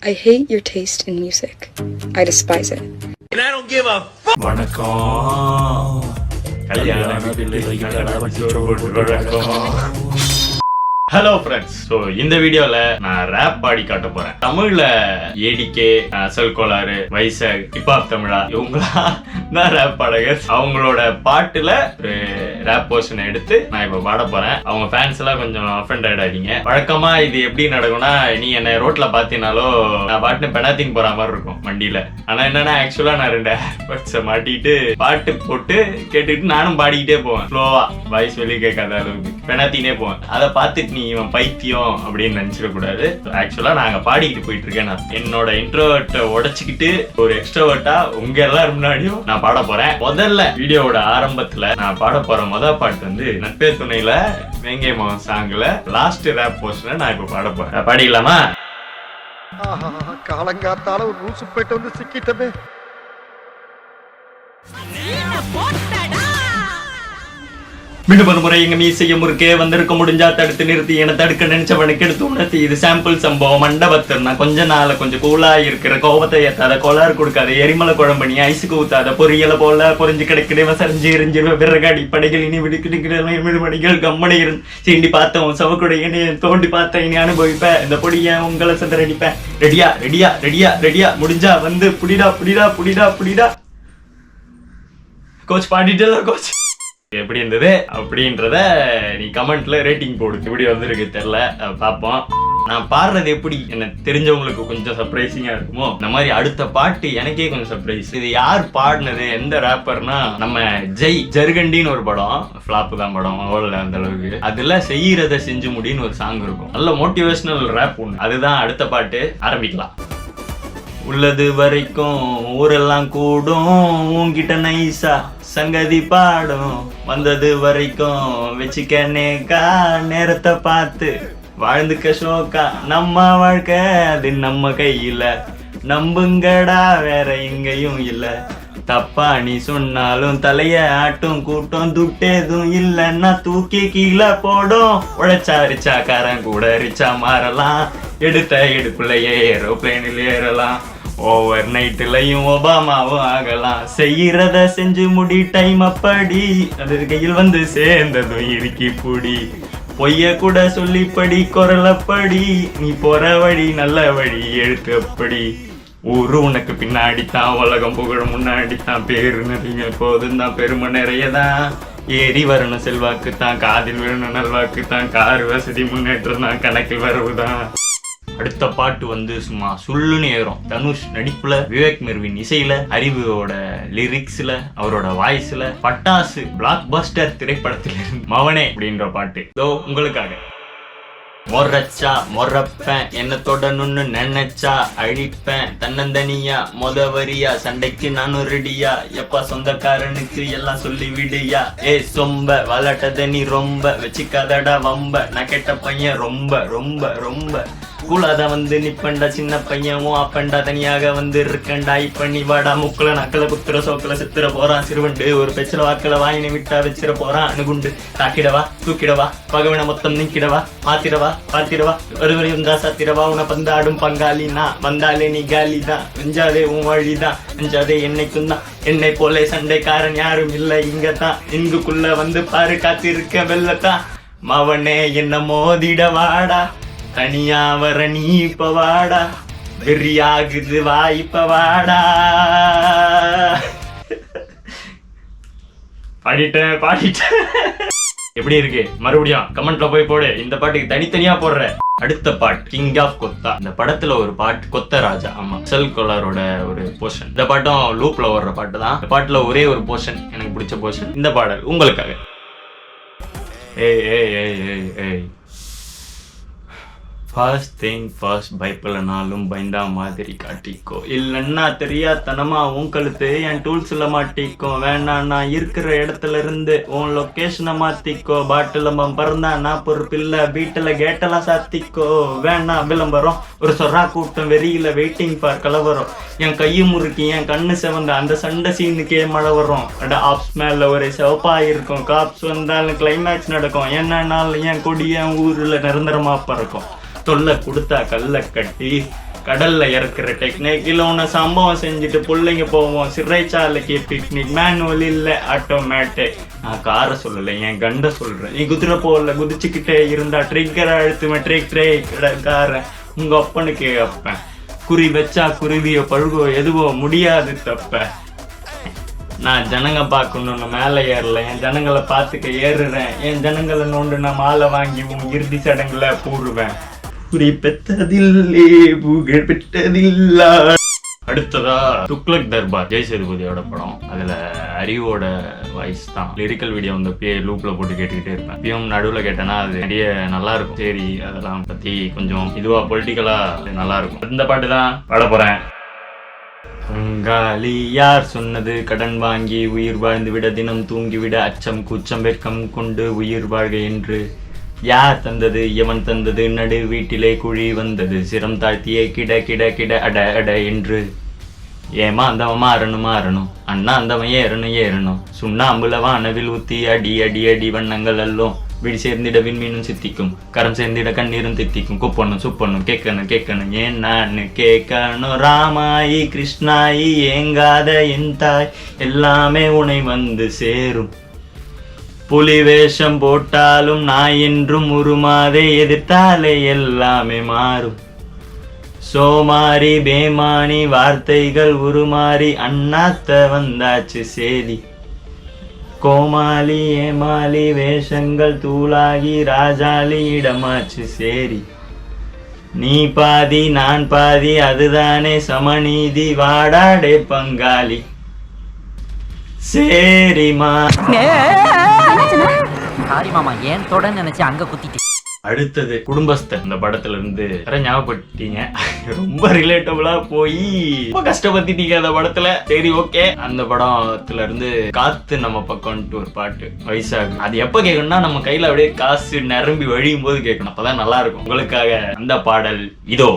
I hate your taste in music. I despise it. And I don't give a fuck. வணக்கம். Hello friends. So இந்த வீடியோல நான் rape பாடி காட்ட போறேன். தமிழ்ல ஏடிகே, அசல் கோளாறு, வைசாக், ஹிப்ஹாப் தமிழா இவங்களா தான் ரேப் பாடகர். அவங்களோட பாட்டுல ஒரு ரேப் போர்ஷனை எடுத்து நான் இப்ப பாட போறேன். அவங்க ஃபேன்ஸ் எல்லாம் கொஞ்சம் அஃபெண்ட் ஆயிடாதீங்க. வழக்கமா இது எப்படி நடக்கும்னா, நீ என்ன ரோட்ல பாத்தீங்கனாலோ நான் பாட்டு பெனாத்தின் போற மாதிரி இருக்கும் வண்டியில. ஆனா என்னன்னா, ஆக்சுவலா நான் 2 ஏர்பட்ஸை மாட்டிட்டு பாட்டு போட்டு கேட்டுட்டு நானும் பாடிக்கிட்டே போவேன். ஸ்லோவா, வாய்ஸ் வெளியே கேட்காத அளவுக்கு பெனாத்தினே போவேன். அதை பார்த்துட்டு நீ இவன் பைத்தியம் அப்படின்னு நினைச்சிட கூடாது. ஆக்சுவலா நாங்க பாடிக்கிட்டு போயிட்டு இருக்கேன். நான் என்னோட இன்ட்ரோவர்ட்டை உடைச்சுக்கிட்டு ஒரு எக்ஸ்ட்ரோவர்ட்டா உங்க எல்லாரும் முன்னாடியும் நான் பாட போறேன். முதல்ல வீடியோவோட ஆரம்பத்துல நான் பாட போற முதல் பாட்டு வந்து நட்பே துணையில வேங்கை மகன் சாங்ல லாஸ்ட் ரேப் போர்ஷனை நான் இப்ப பாட போறேன். பாடிக்கலாமா? காலங்காத்தால ஒரு ரூசு போயிட்டு வந்து சிக்கிட்டமே. மீண்டும் ஒரு முறை எங்க மீசைய முறுக்கே வந்திருக்க முடிஞ்சா தடுத்து நிறுத்தி என தடுக்க நினைச்சவனுக்கு எடுத்து உணர்த்தி இது சாம்பிள் சம்பவம் மண்டபத்தினா கொஞ்ச நாள கொஞ்சம் கூலா இருக்கிற கோபத்தை ஏத்தாத கோளாறு கொடுக்காத எரிமலை குழம்பு நீ ஐசுக்கு ஊத்தாத பொரியல போல பொறிஞ்சு கிடைக்கிற சரிஞ்சு எரிஞ்சிருவ விறகு அடிப்படைகள் இனி விடுக்கிடுகள் கம்மனை சீண்டி பார்த்தவன் சவக்குடைய தோண்டி பார்த்த இனி அனுபவிப்ப இந்த பொடிய உங்களை சந்தரடிப்பேன். ரெடியா ரெடியா ரெடியா ரெடியா முடிஞ்சா வந்து புடிடா புடிடா புடிடா புடிடா. கோச் பாடிட்டு கோச் எப்படி இருந்தது அப்படின்றத நீ கமெண்ட்ல ரேட்டிங் போடு. எப்படி வந்திருக்கு தெரியல, பார்ப்போம். நான் பாடுறது எப்படி எனக்கு தெரிஞ்சவங்களுக்கு கொஞ்சம் சர்ப்ரைசிங்கா இருக்குமோ, இந்த மாதிரி அடுத்த பாட்டு எனக்கே கொஞ்சம் சர்ப்ரைஸ். இது யார் பாடினது, எந்த ரேப்பர்னா நம்ம ஜர்கண்டின்னு ஒரு படம், ஃபிளாப் தான் படம், ஓடல அந்த அளவுக்கு. அதுல செய்யறத செஞ்சு முடின்னு ஒரு சாங் இருக்கும், நல்ல மோட்டிவேஷனல் ரேப் ஒன்று. அதுதான் அடுத்த பாட்டு. ஆரம்பிக்கலாம். உள்ளது வரைக்கும் ஊரெல்லாம் கூடும், உன்கிட்ட நைசா சங்கதி பாடும், வந்தது வரைக்கும் வச்சுக்கனேக்கா நேரத்தை பார்த்து வாழ்ந்துக்க ஷோக்கா, நம்ம வாழ்க்கை அது நம்ம கையில, நம்புங்கடா வேற எங்கேயும் இல்ல, தப்பா நீ சொன்னாலும் தலைய ஆட்டும் கூட்டம், துட்டேதும் இல்லைன்னா தூக்கி கீழே போடும், உழைச்சா ரிச்சாக்காரன் கூட ரிச்சா மாறலாம், எடுத்த எடுப்புலையே ஏரோப்ளேனில் ஏறலாம், ஓவர் நைட்லயும் ஒபாமாவும் ஆகலாம், செய்யறத செஞ்சு முடி டைம் அப்படி, அது கையில் வந்து சேர்ந்ததும் இருக்கி பூடி, பொய்ய கூட சொல்லிப்படி குரலப்படி, நீ போற வழி நல்ல வழி எழுத்து அப்படி, ஊரு உனக்கு பின்னாடித்தான் உலகம் புகழ முன்னாடித்தான், பேரு நிறைய போதும் தான் பெருமை நிறையதான், ஏறி வரணும் செல்வாக்கு தான், காதில் விழணும் நல்வாக்கு தான், கார் வசதி முன்னேற்றம் தான், கணக்கில் வரவுதான். அடுத்த பாட்டு வந்து சும்மா சுள்ளுன்னு ஏறும். தனுஷ் நடிப்புல, விவேக் மெர்வின் இசையில, அறிவோட லிரிக்ஸ்ல, அவரோட வாய்ஸ்ல, பட்டாசு பிளாக் பஸ்டர் திரைப்படத்துல இருந்து மவனே அப்படின்ற பாட்டு இதோ உங்களுக்காக. மொரச்சா மொரப்பேன் என்ன தொடணும்னு நினைச்சா அழிப்பேன் தன்னந்தனியா வரியா சண்டைக்கு நானும் ரெடியா, எப்பா சொந்தக்காரனுக்கு எல்லாம் சொல்லி விடியா, ஏ சொம்ப வளட்டத நீ ரொம்ப வச்சுக்காதடா வம்ப, நான் கெட்ட பையன் ரொம்ப ரொம்ப ரொம்ப கூலாதான் வந்து நிப்பண்டா, சின்ன பையன் அப்பண்டா தனியாக வந்து இருக்கண்டா, இப்ப நீ வாடா முக்குல நக்கல குத்துற சோக்கல சித்திர போறான் சிறுவண்டு, ஒரு பெச்சல வாக்கல வாயினை விட்டா வச்சிட போறான் அணுகுண்டு, தாக்கிடவா தூக்கிடவா பகவனை மொத்தம் நீக்கிடவா மாத்திரவா பார்த்திடவா ஒருவரை வந்தா சாத்திரவா, உன பந்தாடும் பங்காளி நான் வந்தாலே நீ காலி தான், நெஞ்சாதே உன் வழிதான் நெஞ்சாதே என்னைக்கும் தான், என்னை போல சண்டைக்காரன் யாரும் இல்லை இங்கத்தான், இங்குக்குள்ள வந்து பாரு காத்திருக்க வெள்ளத்தான், மவனே என்ன மோதிட வாடா, தனியா வர நீ இப்ப வாடா, வெறியாகுது வா இப்ப வாடா. பாடிட்டேன் எப்படி இருக்கு மறுபடியும் கமெண்ட்ல போய் போடு. இந்த பாட்டுக்கு தனித்தனியா போடுற. அடுத்த பாட்டு கிங் ஆஃப் கொத்தா. இந்த படத்துல ஒரு பாட்டு கொத்த ராஜா, ஆமா செல் கொலாரோட ஒரு போர்ஷன். இந்த பாட்டும் லூப்ல வர்ற பாட்டு தான். இந்த பாட்டுல ஒரே ஒரு போர்ஷன் எனக்கு பிடிச்ச போர்ஷன், இந்த பாடல் உங்களுக்காக. ஏய் ஏய் ஏய் ஏய் ஏய் ஃபர்ஸ்ட் திங் ஃபர்ஸ்ட், பயப்படனாலும் பயந்தா மாதிரி காட்டிக்கோ, இல்லைன்னா தெரியாதனமா உன் கழுத்து என் டூல்ஸ்ல மாட்டிக்கோ, வேணா நான் இருக்கிற இடத்துல இருந்து உன் லொக்கேஷனை மாத்திக்கோ, பாட்டில பறந்தா நான் பொறுப்பில்ல, வீட்டுல கேட்டெல்லாம் சாத்திக்கோ, வேணா விளம்பரம் ஒரு சொரா கூட்டம் வெறியில வெயிட்டிங் ஃபார் கலவரம், என் கையும் முறுக்கி என் கண்ணு செவந்த அந்த சண்டை சீனுக்கே மழை வரும், ஆப்ஸ் மேல ஒரு சிவப்பா இருக்கும், காப்ஸ் வந்தாலும் கிளைமேக்ஸ் நடக்கும், என்னன்னாலும் என் கொடி என் ஊர்ல நிரந்தரமா பறக்கும், தொல்லை கொடுத்தா கல்ல கட்டி கடல்ல இறக்குற டெக்னிக், இல்ல உன்னை சம்பவம் செஞ்சுட்டு பிள்ளைங்க போவோம் சிறைச்சாலைக்கு பிக்னிக், மேனுவல் இல்ல ஆட்டோமேட்டிக். நான் காரை சொல்லலை, என் கண்ட சொல்றேன். நீ குதிரை போல குதிச்சுக்கிட்டே இருந்தா ட்ரிக்கரை அழுத்துவேன், ட்ரிக் காரன் உங்க அப்பனுக்கு அப்பேன். குறி வச்சா குருவியோ பழுகோ எதுவோ முடியாது தப்ப. நான் ஜனங்க பார்க்கணும்னு மேலே ஏறல, என் ஜனங்களை பார்த்துக்க ஏறுறேன். என் ஜனங்களை நோண்டு நான் மாலை வாங்கி உன் இறுதி சடங்குல கூறுவேன். குறி பெற்றதில்லே புகழ் பெற்றதில்லா. அடுத்ததா துக்ளக் தர்பார், ஜெய் சேதுபதியோட படம். அதுல அறிவோட வாய்ஸ் தான் லிரிக்கல் வீடியோ வந்து லூப்ல போட்டு கேட்டுக்கிட்டே இருப்பேன். இப்பயும் நடுவுல கேட்டேன்னா அது நிறைய நல்லா இருக்கும். சரி, அதெல்லாம் பத்தி கொஞ்சம் இதுவா பொலிட்டிக்கலா நல்லா இருக்கும். இந்த பாட்டு தான் பாட போறேன். பங்காளி யார் சொன்னது கடன் வாங்கி உயிர் வாழ்ந்து விட, தினம் தூங்கிவிட, அச்சம் கூச்சம் வெட்கம் கொண்டு உயிர் வாழ்க என்று யார் தந்தது, எவன் தந்தது, நடு வீட்டிலே குழி வந்தது, சிரம் தாழ்த்தியே கிட கிட கிட அட அட என்று. ஏமா அந்தவன் மாறணும் அண்ணா அந்தவன் ஏறணும் சுண்ணாம்புல வானவில் ஊத்தி அடி அடி அடி வண்ணங்கள் எல்லாம் விடி சேர்ந்திட விண்மீனும் சித்திக்கும், கரம் சேர்ந்திட கண்ணீரும் தித்திக்கும், குப்பணும் சுப்பணும் கேட்கணும் ஏன் நான் கேட்கணும். ராமாயி கிருஷ்ணாயி ஏங்காத என் தாய் எல்லாமே உனை வந்து சேரும். புலி வேஷம் போட்டாலும் நாய் என்றும் உருமாதே, எதிர்த்தாலே எல்லாமே மாறும். சோமாரி பேமானி வார்த்தைகள் உருமாறி அண்ணாத்த வந்தாச்சு சேதி. கோமாளி ஏமாளி வேஷங்கள் தூளாகி ராஜாளி இடமாச்சு சேரி. நீ பாதி நான் பாதி அதுதானே சமநீதி, வாடாடே பங்காளி சரிமா. சாரி மாமா, ஏன் தொட நினைச்சு அங்க குத்திட்டு. அடுத்தது குடும்பஸ்தன். இந்த படத்துல இருந்து ஞாபகப்படுத்தீங்க, ரொம்ப ரிலேட்டபிளா போய் ரொம்ப கஷ்டப்பட்டுட்டீங்க அந்த படத்துல. சரி ஓகே, அந்த படத்துல இருந்து காத்து நம்ம பக்கம்ட்டு ஒரு பாட்டு வயசாகு. அது எப்ப கேட்கணும்னா நம்ம கையில அப்படியே காசு நிரம்பி வழியும் போது கேட்கணும், அப்பதான் நல்லா இருக்கும். உங்களுக்காக அந்த பாடல் இதோ.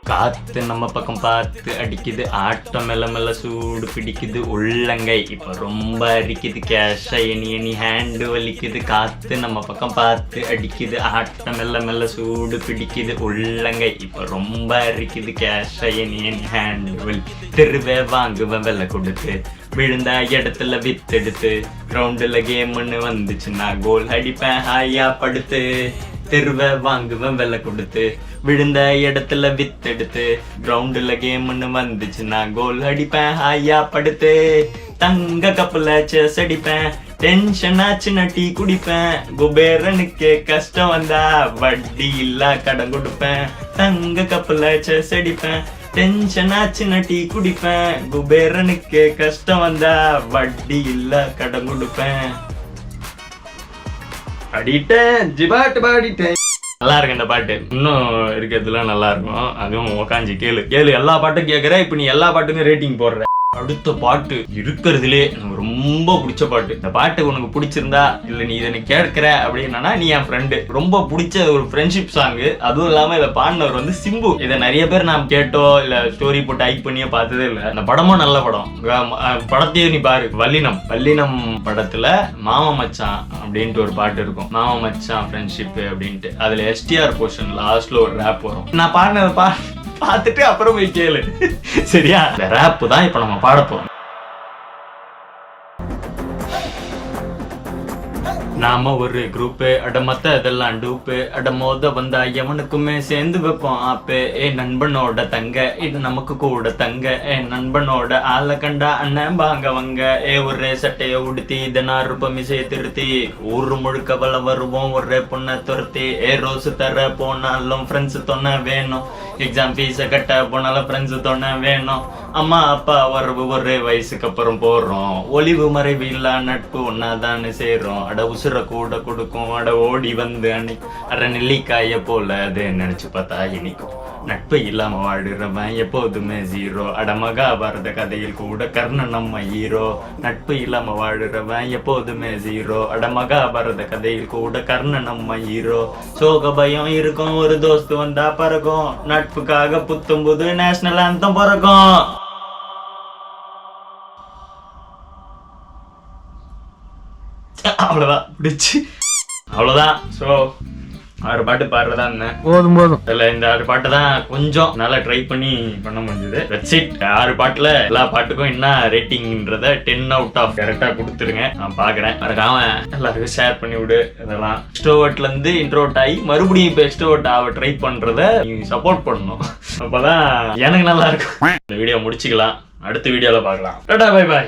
காத்து நம்ம பக்கம் பார்த்து அடிக்குது, ஆட்டம் மெல்ல மெல்ல சூடு பிடிக்குது, உள்ளங்கை இப்ப ரொம்ப அரிக்குது, கேஷா எனி ஹேண்டு வலிக்குது. காத்து நம்ம பக்கம் பார்த்து அடிக்குது, ஆட்டம் மெல்ல மெல்ல சூடு பிடிக்குது, உள்ளங்கை இப்ப ரொம்ப அரிக்குது, கேஷா எனி ஹேண்டு வலி. தெருவே வாங்குவேன் வெள்ளை கொடுத்து, விழுந்த இடத்துல வித்தெடுத்து, கிரவுண்டுல கேம்னு வந்துச்சுன்னா கோல் அடிப்பேன் ஹாயா படுத்து. தெருவை வாங்குவேன் வெள்ளை கொடுத்து, விழுந்த இடத்துல வித்தெடுத்து, கிரவுண்டுல கேம்னு வந்துச்சுன்னா கோல் அடிப்பேன் ஹாயா படுத்து. தங்க கப்புல செஸ் அடிப்பேன், டென்ஷன் ஆச்சுன்னா டீ குடிப்பேன், குபேரனுக்கு கஷ்டம் வந்தா வட்டி இல்லா கடன் கொடுப்பேன். தங்க கப்புல செஸ் அடிப்பேன், டென்ஷன் ஆச்சுன்னா டீ குடிப்பேன், குபேரனுக்கு கஷ்டம் வந்தா வட்டி இல்லா கடன் கொடுப்பேன். அடிட்டேன் ஜிபாட்டு பாடிட்டேன். நல்லா இருக்கு இந்த பாட்டு, இன்னும் இருக்கிறதுலாம் நல்லா இருக்கும். அதுவும் உக்காஞ்சி கேளு எல்லா பாட்டும் கேட்குற. இப்போ நீ எல்லா பாட்டுக்கும் ரேட்டிங் போடுற. அடுத்த பாட்டு இருக்கிறதுலே எனக்கு ரொம்ப பிடிச்ச பாட்டு. இந்த பாட்டு உனக்கு பிடிச்சிருந்தா இல்லை நீ இதை கேட்கிற அப்படின்னா நீ என் ஃப்ரெண்டு. ரொம்ப பிடிச்ச ஒரு ஃப்ரெண்ட்ஷிப் சாங்கு. அதுவும் இல்லாமல் இதை பாடினவர் வந்து சிம்பு. இதை நிறைய பேர் நாம் கேட்டோ இல்லை ஸ்டோரி போட்டு ஹைக் பண்ணியோ பார்த்ததே இல்லை. அந்த படமும் நல்ல படம். படத்தையே நீ பாரு. வல்லினம் படத்துல மாமா மச்சான் அப்படின்ட்டு ஒரு பாட்டு இருக்கும், மாமா மச்சான் ஃப்ரெண்ட்ஷிப் அப்படின்ட்டு. அதுல எஸ்டிஆர் போர்ஷன் லாஸ்ட்ல ஒரு ரேப் வரும். நான் பாடினதை பார்த்துட்டு அப்புறம் போய் கேளு சரியா. இந்த ரேப் தான் இப்ப நம்ம பாட போறோம். நாம ஒரு குரூப்பு, அடமத்த இதெல்லாம் டூப்பு, அடமோத வந்தா எவனுக்குமே சேர்ந்து வைப்போம் ஆப்பு. நண்பனோட தங்க இது நமக்கு கூட தங்க, நண்பனோட ஆளை கண்டா அண்ணன் பாங்கவங்க. ஒரே சட்டைய உடுத்தி இதனார் ரூபமிசை திருத்தி, ஊரு முழுக்க வள வருவோம் ஒரே பொண்ணை துரத்தி. ரோஸு தர போனாலும் ஃப்ரெண்ட்ஸு தொன்ன வேணும், எக்ஸாம் ஃபீஸை கட்ட போனாலும் ஃப்ரெண்ட்ஸு தொன்ன வேணும். அம்மா அப்பா வரவு ஒரே வயசுக்கு அப்புறம் போடுறோம், ஒளிவு மறைவு இல்லா நட்பு ஒன்னாதானே சேரும். அட உசுர கூட கொடுக்கும், அட ஓடி வந்து அற நெல்லிக்காய போல அது நினைச்சு பார்த்தா இனிக்கும். நட்பு இல்லாம வாடுறவன் எப்போதுமே ஜீரோ. அட மகாபாரத கதையில் கூட கர்ணன் நம்ம ஹீரோ. நட்பு இல்லாம வாடுறவன் எப்போதுமே ஜீரோ. அட மகாபாரத கதையில் கூட கர்ணன் நம்ம ஹீரோ. சோக பயம் இருக்கும், ஒரு தோஸ்து வந்தா பறக்கும், நட்புக்காக புத்தும் புது நேஷனல் ஆந்தம் பறக்கும். அவ்வளோதான் பிடிச்சி, அவ்வளோதான். ஸோ 6 பாட்டு பாடுறதா இருந்தேன். போதும் அதுல இந்த 6 பாட்டு தான் கொஞ்சம் நல்லா ட்ரை பண்ணி பண்ண முடிஞ்சது. வெட்ஸ் இட். 6 பாட்டுல எல்லா பாட்டுக்கும் என்ன ரேட்டிங்ன்றத 10 out of கரெக்டா கொடுத்துருங்க. நான் பாக்குறேன். மறக்காம எல்லாருக்கும் ஷேர் பண்ணி விடு. இதெல்லாம் எக்ஸ்ட்ரோவர்ட்ல இருந்து இன்ட்ரோவர்ட் ஆகி மறுபடியும் இப்ப எக்ஸ்ட்ரோவர்ட் ஆக ட்ரை பண்றத நீங்க சப்போர்ட் பண்ணணும். அப்பதான் எனக்கு நல்லா இருக்கும். இந்த வீடியோ முடிச்சுக்கலாம். அடுத்த வீடியோல பார்க்கலாம். Tata bye bye.